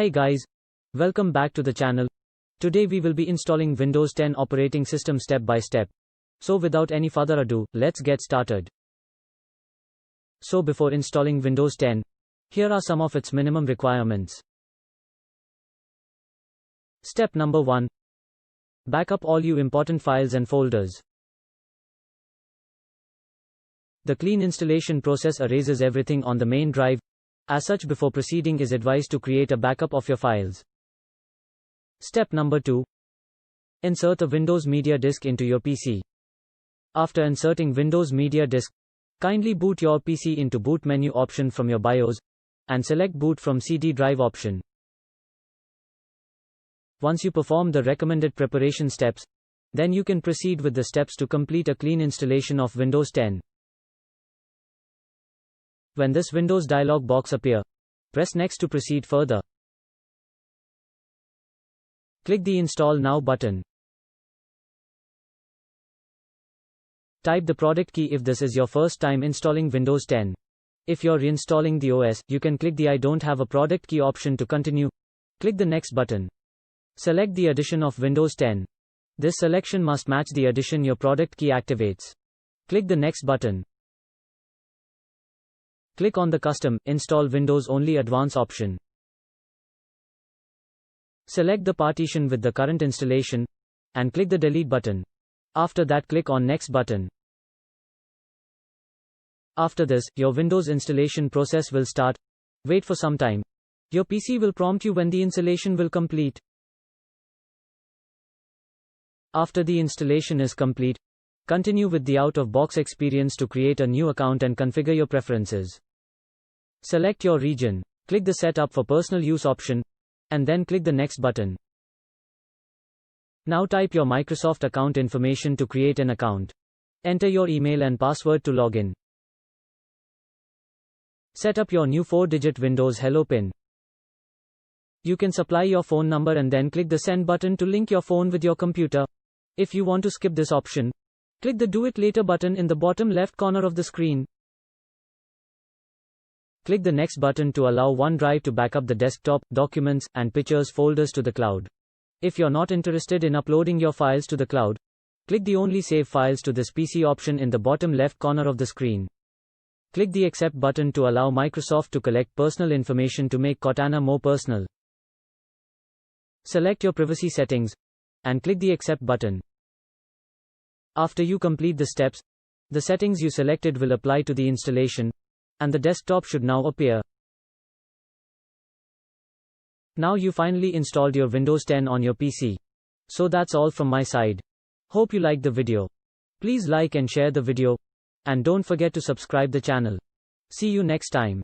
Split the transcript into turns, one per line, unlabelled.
Hey guys, welcome back to the channel. Today we will be installing Windows 10 operating system step by step. So without any further ado, let's get started. So before installing Windows 10, here are some of its minimum requirements. Step number 1. Backup all your important files and folders. The clean installation process erases everything on the main drive. As such, before proceeding is advised to create a backup of your files. Step number 2. Insert a Windows Media Disk into your PC. After inserting Windows Media Disk, kindly boot your PC into Boot menu option from your BIOS, and select Boot from CD drive option. Once you perform the recommended preparation steps, then you can proceed with the steps to complete a clean installation of Windows 10. When this Windows dialog box appears, press Next to proceed further. Click the Install Now button. Type the product key if this is your first time installing Windows 10. If you're reinstalling the OS, you can click the I don't have a product key option to continue. Click the Next button. Select the edition of Windows 10. This selection must match the edition your product key activates. Click the Next button. Click on the Custom, Install Windows Only Advanced option. Select the partition with the current installation, and click the Delete button. After that, click on Next button. After this, your Windows installation process will start. Wait for some time. Your PC will prompt you when the installation will complete. After the installation is complete, continue with the out-of-box experience to create a new account and configure your preferences. Select your region, click the Set up for personal use option, and then click the Next button. Now type your Microsoft account information to create an account. Enter your email and password to log in. Set up your new 4-digit Windows Hello PIN. You can supply your phone number and then click the Send button to link your phone with your computer. If you want to skip this option, click the Do It Later button in the bottom left corner of the screen. Click the Next button to allow OneDrive to back up the desktop, documents, and pictures folders to the cloud. If you're not interested in uploading your files to the cloud, click the Only Save Files to this PC option in the bottom left corner of the screen. Click the Accept button to allow Microsoft to collect personal information to make Cortana more personal. Select your privacy settings, and click the Accept button. After you complete the steps, the settings you selected will apply to the installation, and the desktop should now appear. Now you finally installed your Windows 10 on your PC. So that's all from my side. Hope you liked the video. Please like and share the video, and don't forget to subscribe the channel. See you next time.